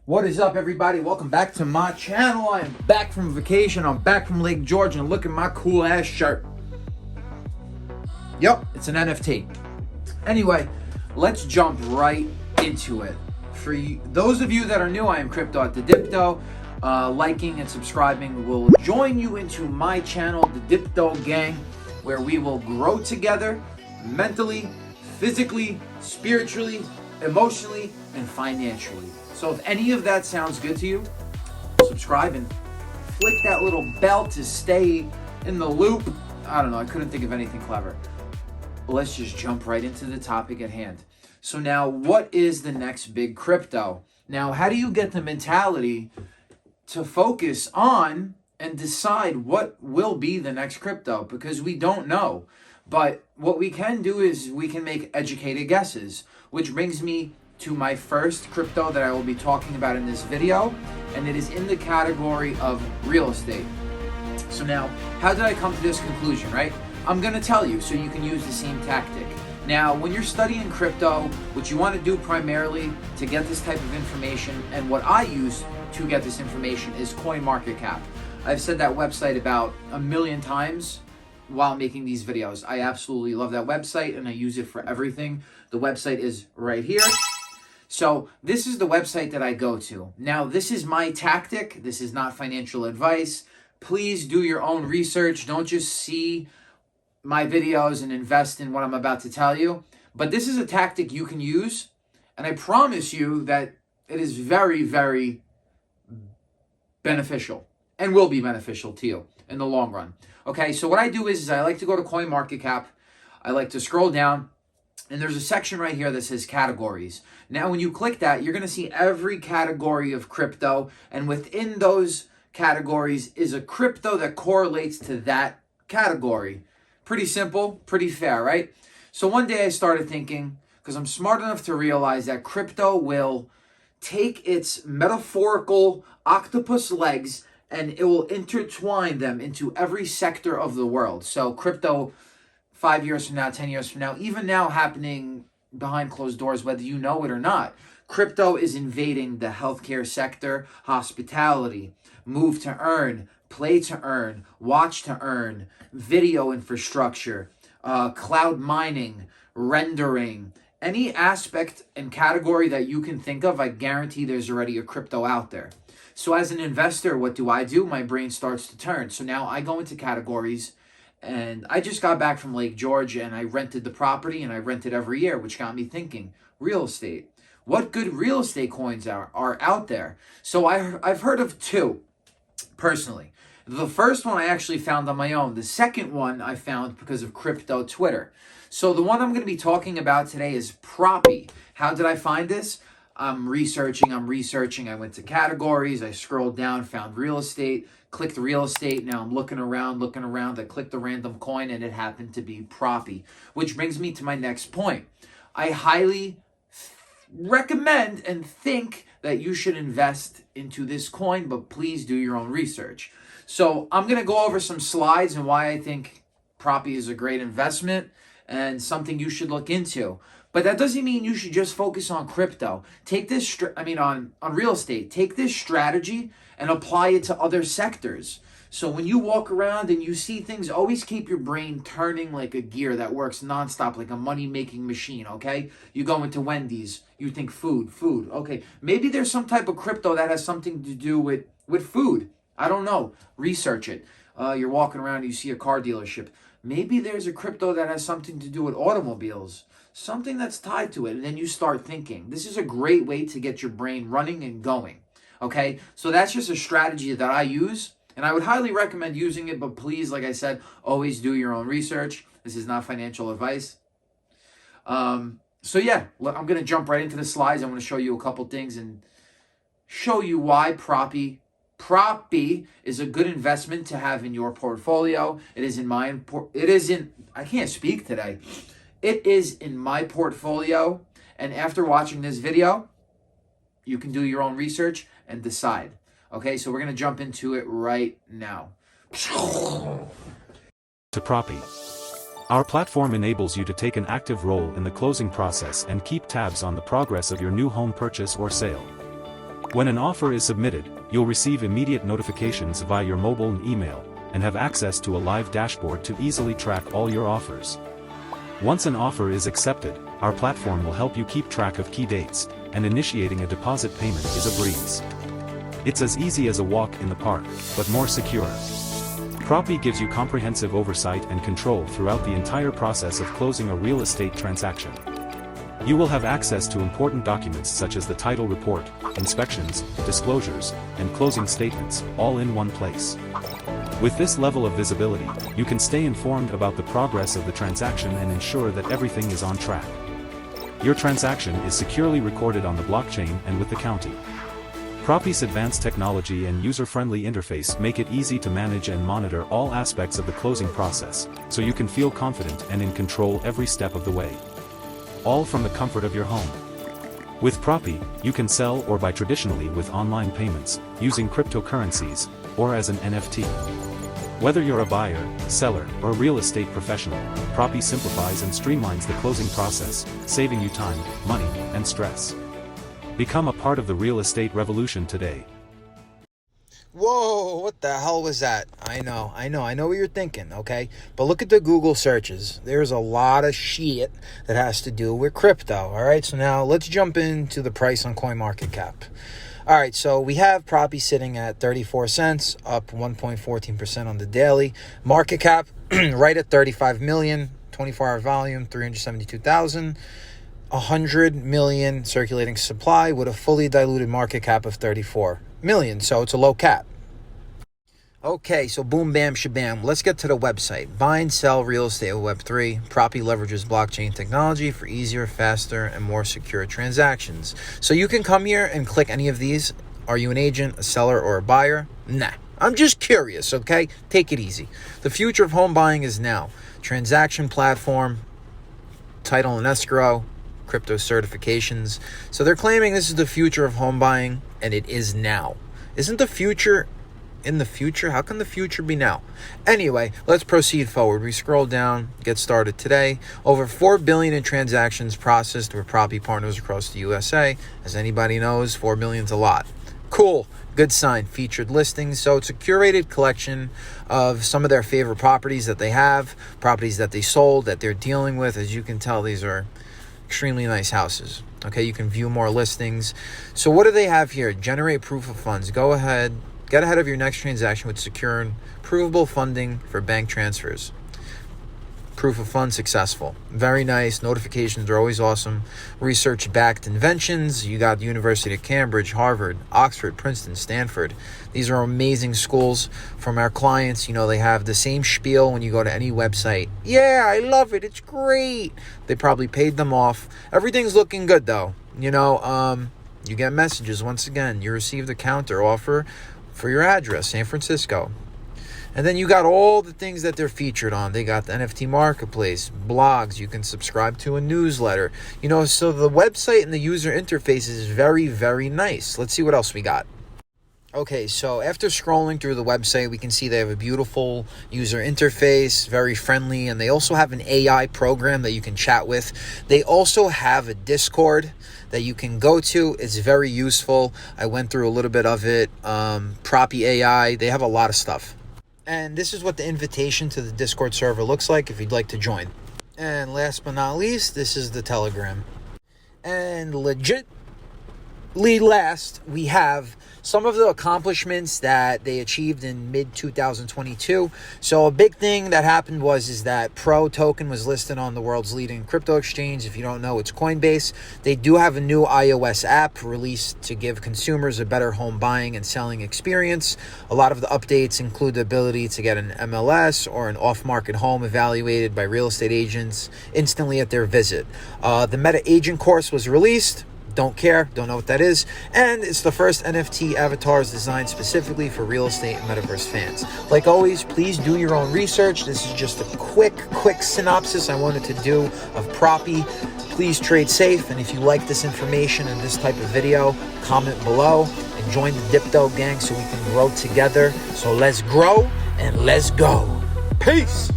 What is up, everybody? Welcome back to my channel. I am back from vacation. I'm back from Lake George, and look at my cool ass shirt. Yep, it's an NFT. Anyway, let's jump right into it. For you, those of you that are new, I am Crypto at the Dipto. Liking and subscribing will join you into my channel, the Dipto Gang, where we will grow together mentally, physically, spiritually, emotionally, and financially. So if any of that sounds good to you, subscribe and flick that little bell to stay in the loop. I don't know, I couldn't think of anything clever. Let's just jump right into the topic at hand. So now, what is the next big crypto? Now, how do you get the mentality to focus on and decide what will be the next crypto? Because we don't know. But what we can do is we can make educated guesses, which brings me to my first crypto that I will be talking about in this video, and it is in the category of real estate. So now, how did I come to this conclusion, right? I'm gonna tell you so you can use the same tactic. Now, when you're studying crypto, what you wanna do primarily to get this type of information, and what I use to get this information, is CoinMarketCap. I've said that website about 1,000,000 times while making these videos. I absolutely love that website and I use it for everything. The website is right here. So this is the website that I go to. Now, this is my tactic. This is not financial advice. Please do your own research. Don't just see my videos and invest in what I'm about to tell you. But this is a tactic you can use, and I promise you that it is very, very beneficial and will be beneficial to you in the long run. Okay, so what I do is I like to go to CoinMarketCap. I like to scroll down, and there's a section right here that says categories. Now, when you click that, you're going to see every category of crypto, and within those categories is a crypto that correlates to that category. Pretty simple, pretty fair, right? So one day I started thinking, because I'm smart enough to realize that crypto will take its metaphorical octopus legs and it will intertwine them into every sector of the world. So crypto, 5 years from now, 10 years from now, even now happening behind closed doors, whether you know it or not, crypto is invading the healthcare sector, hospitality, move to earn, play to earn, watch to earn, video infrastructure, cloud mining, rendering, any aspect and category that you can think of, I guarantee there's already a crypto out there. So as an investor, what do? My brain starts to turn. So now I go into categories, and I just got back from Lake George and I rented the property, and I rent it every year, which got me thinking, real estate. What good real estate coins are out there? So I've heard of two, personally. The first one I actually found on my own. The second one I found because of crypto Twitter. So the one I'm going to be talking about today is Propy. How did I find this? I'm researching. I went to categories. I scrolled down, found real estate, clicked real estate. Now I'm looking around. I clicked a random coin, and it happened to be Propy, which brings me to my next point. I highly recommend and think that you should invest into this coin, but please do your own research. So I'm going to go over some slides and why I think Propy is a great investment and something you should look into. But that doesn't mean you should just focus on crypto. Take this, on real estate. Take this strategy and apply it to other sectors. So when you walk around and you see things, always keep your brain turning like a gear that works nonstop, like a money-making machine, okay? You go into Wendy's, you think food. Okay, maybe there's some type of crypto that has something to do with food. I don't know. Research it. You're walking around and you see a car dealership. Maybe there's a crypto that has something to do with automobiles. Something that's tied to it. And then you start thinking. This is a great way to get your brain running and going. Okay? So that's just a strategy that I use. And I would highly recommend using it. But please, like I said, always do your own research. This is not financial advice. So yeah, I'm going to jump right into the slides. I'm going to show you a couple things and show you why Propy is a good investment to have in your portfolio. It is in my portfolio. And after watching this video, you can do your own research and decide. Okay, so we're going to jump into it right now. To Propy. Our platform enables you to take an active role in the closing process and keep tabs on the progress of your new home purchase or sale. When an offer is submitted, you'll receive immediate notifications via your mobile and email, and have access to a live dashboard to easily track all your offers. Once an offer is accepted, our platform will help you keep track of key dates, and initiating a deposit payment is a breeze. It's as easy as a walk in the park, but more secure. Propy gives you comprehensive oversight and control throughout the entire process of closing a real estate transaction. You will have access to important documents such as the title report, inspections, disclosures, and closing statements, all in one place. With this level of visibility, you can stay informed about the progress of the transaction and ensure that everything is on track. Your transaction is securely recorded on the blockchain and with the county. Propy's advanced technology and user-friendly interface make it easy to manage and monitor all aspects of the closing process, so you can feel confident and in control every step of the way. All from the comfort of your home. With Propy, you can sell or buy traditionally with online payments, using cryptocurrencies, or as an NFT. Whether you're a buyer, seller, or real estate professional, Propy simplifies and streamlines the closing process, saving you time, money, and stress. Become a part of the real estate revolution today. Whoa, what the hell was that? I know what you're thinking, okay? But look at the Google searches. There's a lot of shit that has to do with crypto, all right? So now let's jump into the price on CoinMarketCap. All right, so we have Propy sitting at 34 cents, up 1.14% on the daily. Market cap right at 35 million, 24-hour volume, 372,000. 100 million circulating supply with a fully diluted market cap of 34 million. So it's a low cap. Okay, so boom, bam, shabam. Let's get to the website. Buy and sell real estate with Web3. Propy leverages blockchain technology for easier, faster, and more secure transactions. So you can come here and click any of these. Are you an agent, a seller, or a buyer? Nah. I'm just curious, okay? Take it easy. The future of home buying is now. Transaction platform, title and escrow, crypto certifications. So they're claiming this is the future of home buying, and it is now. Isn't the future in the future? How can the future be now? Anyway, let's proceed forward. We scroll down, get started today. Over 4 billion in transactions processed with Propy partners across the USA. As anybody knows, 4 billion's a lot. Cool. Good sign. Featured listings. So it's a curated collection of some of their favorite properties that they have, properties that they sold, that they're dealing with. As you can tell, these are extremely nice houses. Okay, you can view more listings. So what do they have here? Generate proof of funds. Go ahead, get ahead of your next transaction with secure and provable funding for bank transfers. Proof of funds successful. Very nice. Notifications are always awesome. Research-backed inventions. You got the University of Cambridge, Harvard, Oxford, Princeton, Stanford. These are amazing schools from our clients. You know, they have the same spiel when you go to any website. Yeah, I love it. It's great. They probably paid them off. Everything's looking good, though. You know, you get messages. Once again, you received a counter offer for your address, San Francisco. And then you got all the things that they're featured on. They got the NFT marketplace, blogs. You can subscribe to a newsletter. You know, so the website and the user interface is very, very nice. Let's see what else we got. Okay, so after scrolling through the website, we can see they have a beautiful user interface, very friendly, and they also have an AI program that you can chat with. They also have a Discord that you can go to. It's very useful. I went through a little bit of it. Propy AI, they have a lot of stuff. And this is what the invitation to the Discord server looks like if you'd like to join. And last but not least, this is the Telegram. And legitly last, we have some of the accomplishments that they achieved in mid-2022. So a big thing that happened is that Pro token was listed on the world's leading crypto exchange. If you don't know, it's Coinbase. They do have a new iOS app released to give consumers a better home buying and selling experience. A lot of the updates include the ability to get an MLS or an off-market home evaluated by real estate agents instantly at their visit. The Meta Agent course was released. Don't care, don't know what that is. And it's the first NFT avatars designed specifically for real estate and metaverse fans. Like always, please do your own research. This is just a quick synopsis I wanted to do of Propy. Please trade safe. And if you like this information and this type of video, comment below and join the Dipdo gang so we can grow together. So let's grow and let's go. Peace.